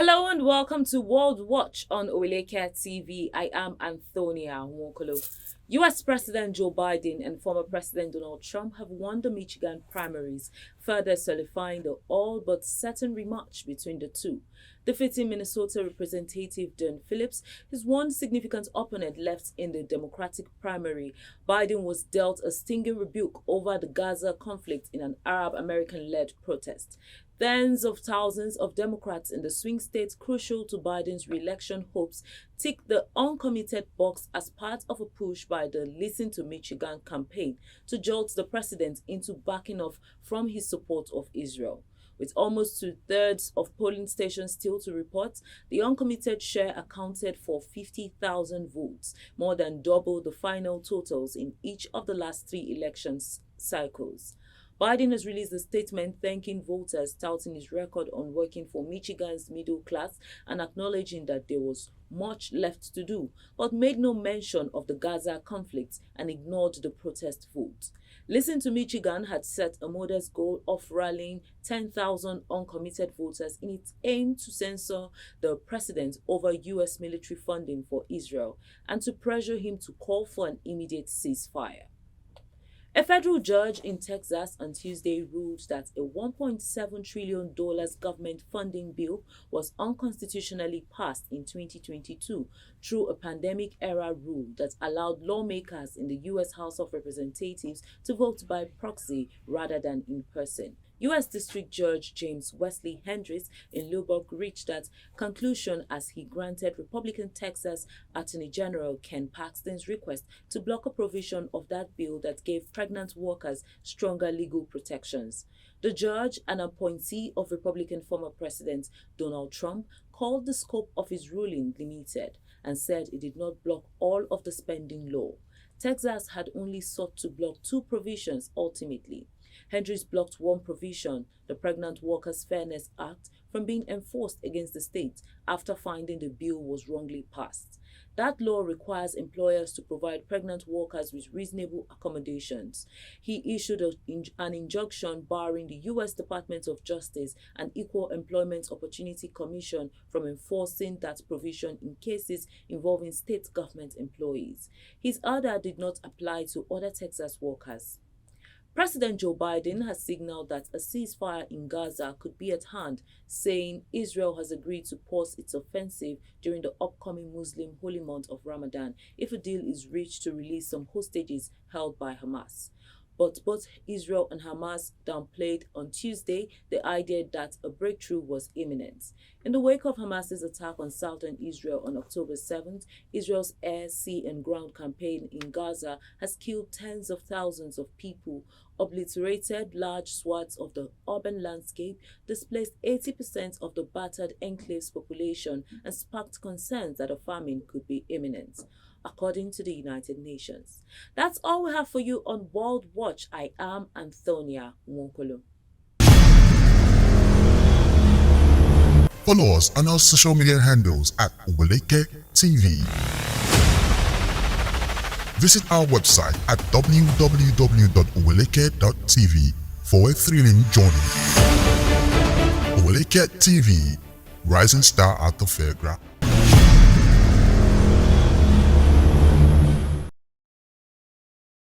Hello and welcome to World Watch on Oweleke TV. I am Antonia Nwokolo. US President Joe Biden and former President Donald Trump have won the Michigan primaries, further solidifying the all but certain rematch between the two. Defeating Minnesota Representative Don Phillips, his one significant opponent left in the Democratic primary, Biden was dealt a stinging rebuke over the Gaza conflict in an Arab American-led protest. Tens of thousands of Democrats in the swing states crucial to Biden's re-election hopes tick the uncommitted box as part of a push by the Listen to Michigan campaign to jolt the president into backing off from his support of Israel. With almost two-thirds of polling stations still to report, the uncommitted share accounted for 50,000 votes, more than double the final totals in each of the last three election cycles. Biden has released a statement thanking voters, touting his record on working for Michigan's middle class and acknowledging that there was much left to do, but made no mention of the Gaza conflict and ignored the protest vote. Listen to Michigan had set a modest goal of rallying 10,000 uncommitted voters in its aim to censor the president over U.S. military funding for Israel and to pressure him to call for an immediate ceasefire. A federal judge in Texas on Tuesday ruled that a $1.7 trillion government funding bill was unconstitutionally passed in 2022 through a pandemic-era rule that allowed lawmakers in the U.S. House of Representatives to vote by proxy rather than in person. U.S. District Judge James Wesley Hendricks in Lubbock reached that conclusion as he granted Republican Texas Attorney General Ken Paxton's request to block a provision of that bill that gave pregnant workers stronger legal protections. The judge, an appointee of Republican former President Donald Trump, called the scope of his ruling limited and said it did not block all of the spending law. Texas had only sought to block two provisions ultimately. Hendricks blocked one provision, the Pregnant Workers Fairness Act, from being enforced against the state after finding the bill was wrongly passed. That law requires employers to provide pregnant workers with reasonable accommodations. He issued an injunction barring the U.S. Department of Justice and Equal Employment Opportunity Commission from enforcing that provision in cases involving state government employees. His order did not apply to other Texas workers. President Joe Biden has signaled that a ceasefire in Gaza could be at hand, saying Israel has agreed to pause its offensive during the upcoming Muslim holy month of Ramadan if a deal is reached to release some hostages held by Hamas. But both Israel and Hamas downplayed on Tuesday the idea that a breakthrough was imminent. In the wake of Hamas's attack on southern Israel on October 7th, Israel's air, sea and ground campaign in Gaza has killed tens of thousands of people, obliterated large swaths of the urban landscape, displaced 80% of the battered enclave's population, and sparked concerns that a famine could be imminent, according to the United Nations. That's all we have for you on World Watch. I am Antonia Nwokolo. Follow us on our social media handles at Oweleke TV. Visit our website at www.oweleketv for a thrilling journey. Oweleke TV, rising star at the fairground.